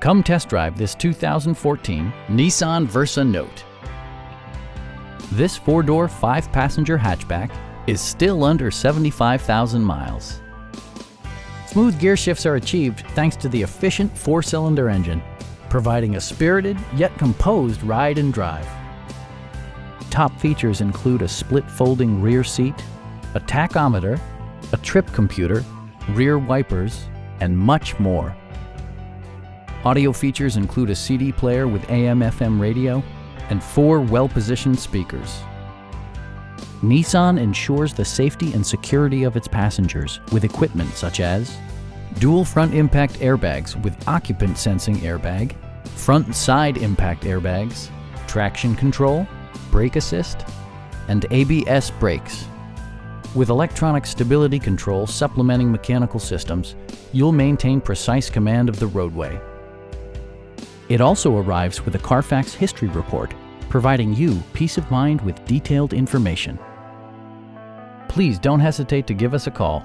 Come test drive this 2014 Nissan Versa Note. This four-door, five-passenger hatchback is still under 75,000 miles. Smooth gear shifts are achieved thanks to the efficient four-cylinder engine, providing a spirited yet composed ride and drive. Top features include a split folding rear seat, a tachometer, a trip computer, rear wipers, and much more. Audio features include a CD player with AM/FM radio and 4 well-positioned speakers. Nissan ensures the safety and security of its passengers with equipment such as dual front impact airbags with occupant sensing airbag, front and side impact airbags, traction control, brake assist, and ABS brakes. With electronic stability control supplementing mechanical systems, you'll maintain precise command of the roadway. It also arrives with a Carfax history report, providing you peace of mind with detailed information. Please don't hesitate to give us a call.